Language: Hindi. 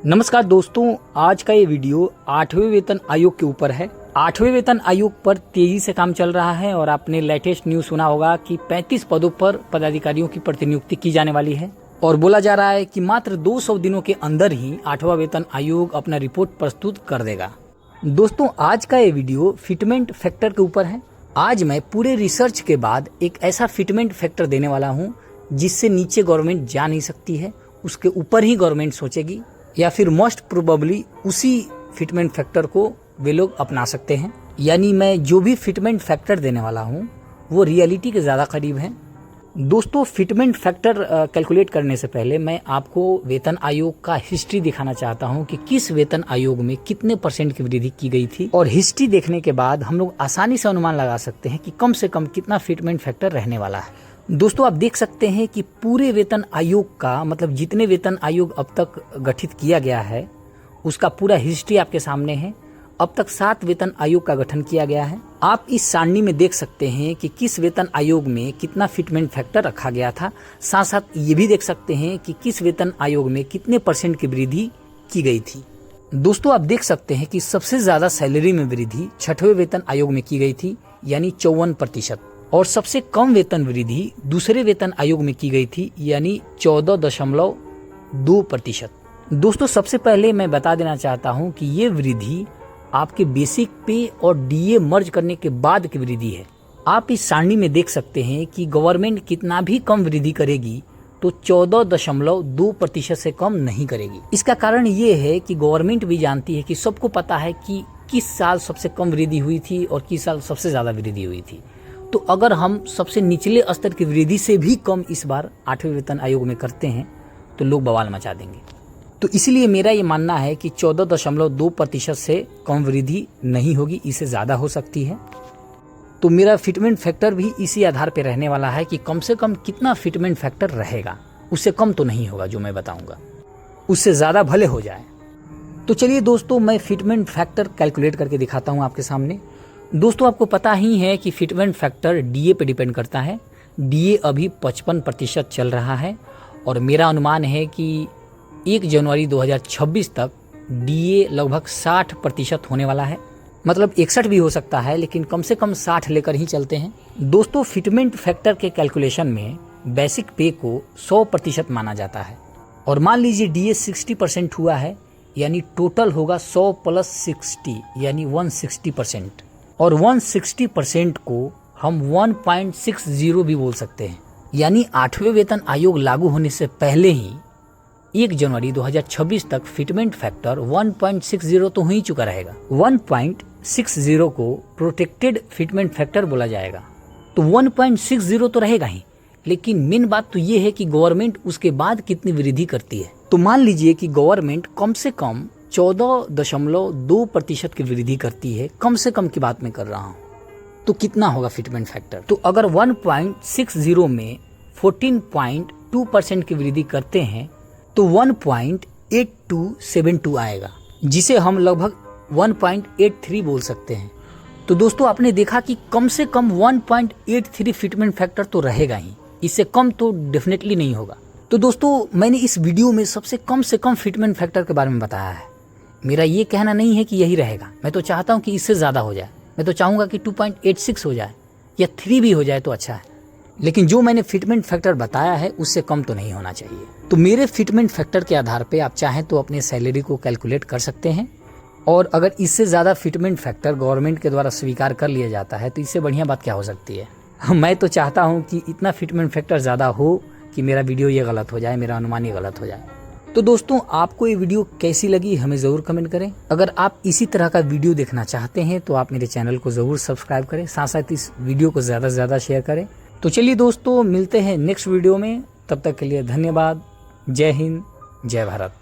नमस्कार दोस्तों, आज का ये वीडियो 8वें वेतन आयोग के ऊपर है। 8वें वेतन आयोग पर तेजी से काम चल रहा है और आपने लेटेस्ट न्यूज सुना होगा कि 35 पदों पर पदाधिकारियों की प्रतिनियुक्ति की जाने वाली है और बोला जा रहा है कि मात्र 200 दिनों के अंदर ही 8वां वेतन आयोग अपना रिपोर्ट प्रस्तुत कर देगा। दोस्तों, आज का ये वीडियो फिटमेंट फैक्टर के ऊपर है। आज मैं पूरे रिसर्च के बाद एक ऐसा फिटमेंट फैक्टर देने वाला हूँ जिससे नीचे गवर्नमेंट जा नहीं सकती है, उसके ऊपर ही गवर्नमेंट सोचेगी या फिर मोस्ट प्रोबेबली उसी फिटमेंट फैक्टर को वे लोग अपना सकते हैं। यानी मैं जो भी फिटमेंट फैक्टर देने वाला हूँ वो रियलिटी के ज़्यादा करीब है। दोस्तों, फिटमेंट फैक्टर कैलकुलेट करने से पहले मैं आपको वेतन आयोग का हिस्ट्री दिखाना चाहता हूँ कि किस वेतन आयोग में कितने % की वृद्धि की गई थी। और हिस्ट्री देखने के बाद हम लोग आसानी से अनुमान लगा सकते हैं कि कम से कम कितना फिटमेंट फैक्टर रहने वाला है। दोस्तों, आप देख सकते हैं कि पूरे वेतन आयोग का मतलब जितने वेतन आयोग अब तक गठित किया गया है उसका पूरा हिस्ट्री आपके सामने है। अब तक 7 वेतन आयोग का गठन किया गया है। आप इस सारणी में देख सकते हैं कि किस वेतन आयोग में कितना फिटमेंट फैक्टर रखा गया था। साथ साथ ये भी देख सकते हैं कि किस वेतन आयोग में कितने % की वृद्धि की गई थी। दोस्तों, आप देख सकते हैं कि सबसे ज्यादा सैलरी में वृद्धि 6वें वेतन आयोग में की गई थी, यानी 54%। और सबसे कम वेतन वृद्धि दूसरे वेतन आयोग में की गई थी, यानी 14.2%। दोस्तों, सबसे पहले मैं बता देना चाहता हूं कि ये वृद्धि आपके बेसिक पे और डीए मर्ज करने के बाद की वृद्धि है। आप इस सारणी में देख सकते हैं कि गवर्नमेंट कितना भी कम वृद्धि करेगी तो 14.2% से कम नहीं करेगी। इसका कारण ये है कि गवर्नमेंट भी जानती है कि सबको पता है कि किस साल सबसे कम वृद्धि हुई थी और किस साल सबसे ज्यादा वृद्धि हुई थी। तो अगर हम सबसे निचले स्तर की वृद्धि से भी कम इस बार 8वें वेतन आयोग में करते हैं तो लोग बवाल मचा देंगे। तो इसलिए मेरा ये मानना है कि 14.2% से कम वृद्धि नहीं होगी, इससे ज़्यादा हो सकती है। तो मेरा फिटमेंट फैक्टर भी इसी आधार पर रहने वाला है कि कम से कम कितना फिटमेंट फैक्टर रहेगा। उससे कम तो नहीं होगा जो मैं बताऊंगा, उससे ज़्यादा भले हो जाए। तो चलिए दोस्तों, मैं फिटमेंट फैक्टर कैलकुलेट करके दिखाता हूँ आपके सामने। दोस्तों, आपको पता ही है कि फिटमेंट फैक्टर डीए पे डिपेंड करता है। डीए अभी 55% चल रहा है और मेरा अनुमान है कि 1 जनवरी 2026 तक डीए लगभग 60% होने वाला है। मतलब 61 भी हो सकता है, लेकिन कम से कम 60 लेकर ही चलते हैं। दोस्तों, फिटमेंट फैक्टर के कैलकुलेशन में बेसिक पे को 100% माना जाता है और मान लीजिए डीए 60% हुआ है, यानी टोटल होगा 100 + 60 यानी 160%। और 160% को हम 1.60 भी बोल सकते हैं। यानी 8वें वेतन आयोग लागू होने से पहले ही 1 जनवरी 2026 तक फिटमेंट फैक्टर 1.60 तो हो ही चुका रहेगा। 1.60 को प्रोटेक्टेड फिटमेंट फैक्टर बोला जाएगा। तो 1.60 तो रहेगा ही, लेकिन मेन बात तो ये है कि गवर्नमेंट उसके बाद कितनी वृद्धि करती है। तो मान लीजिए कि गवर्नमेंट कम से कम 14.2% की वृद्धि करती है, कम से कम की बात मैं कर रहा हूँ। तो कितना होगा फिटमेंट फैक्टर? तो अगर 1.60 में 14.2% की वृद्धि करते हैं तो 1.8272 आएगा, जिसे हम लगभग 1.83 बोल सकते हैं। तो दोस्तों, आपने देखा कि कम से कम 1.83 फिटमेंट फैक्टर तो रहेगा ही, इससे कम तो डेफिनेटली नहीं होगा। तो दोस्तों, मैंने इस वीडियो में सबसे कम से कम फिटमेंट फैक्टर के बारे में बताया है। मेरा ये कहना नहीं है कि यही रहेगा, मैं तो चाहता हूँ कि इससे ज़्यादा हो जाए। मैं तो चाहूँगा कि 2.86 हो जाए या 3 भी हो जाए तो अच्छा है, लेकिन जो मैंने फिटमेंट फैक्टर बताया है उससे कम तो नहीं होना चाहिए। तो मेरे फिटमेंट फैक्टर के आधार पे आप चाहें तो अपने सैलरी को कैलकुलेट कर सकते हैं, और अगर इससे ज़्यादा फिटमेंट फैक्टर गवर्नमेंट के द्वारा स्वीकार कर लिया जाता है तो इससे बढ़िया बात क्या हो सकती है। मैं तो चाहता हूँ कि इतना फिटमेंट फैक्टर ज़्यादा हो कि मेरा वीडियो ये गलत हो जाए, मेरा अनुमान ये गलत हो जाए। तो दोस्तों, आपको ये वीडियो कैसी लगी हमें ज़रूर कमेंट करें। अगर आप इसी तरह का वीडियो देखना चाहते हैं तो आप मेरे चैनल को ज़रूर सब्सक्राइब करें, साथ साथ इस वीडियो को ज़्यादा से ज़्यादा शेयर करें। तो चलिए दोस्तों, मिलते हैं नेक्स्ट वीडियो में। तब तक के लिए धन्यवाद। जय हिंद, जय भारत।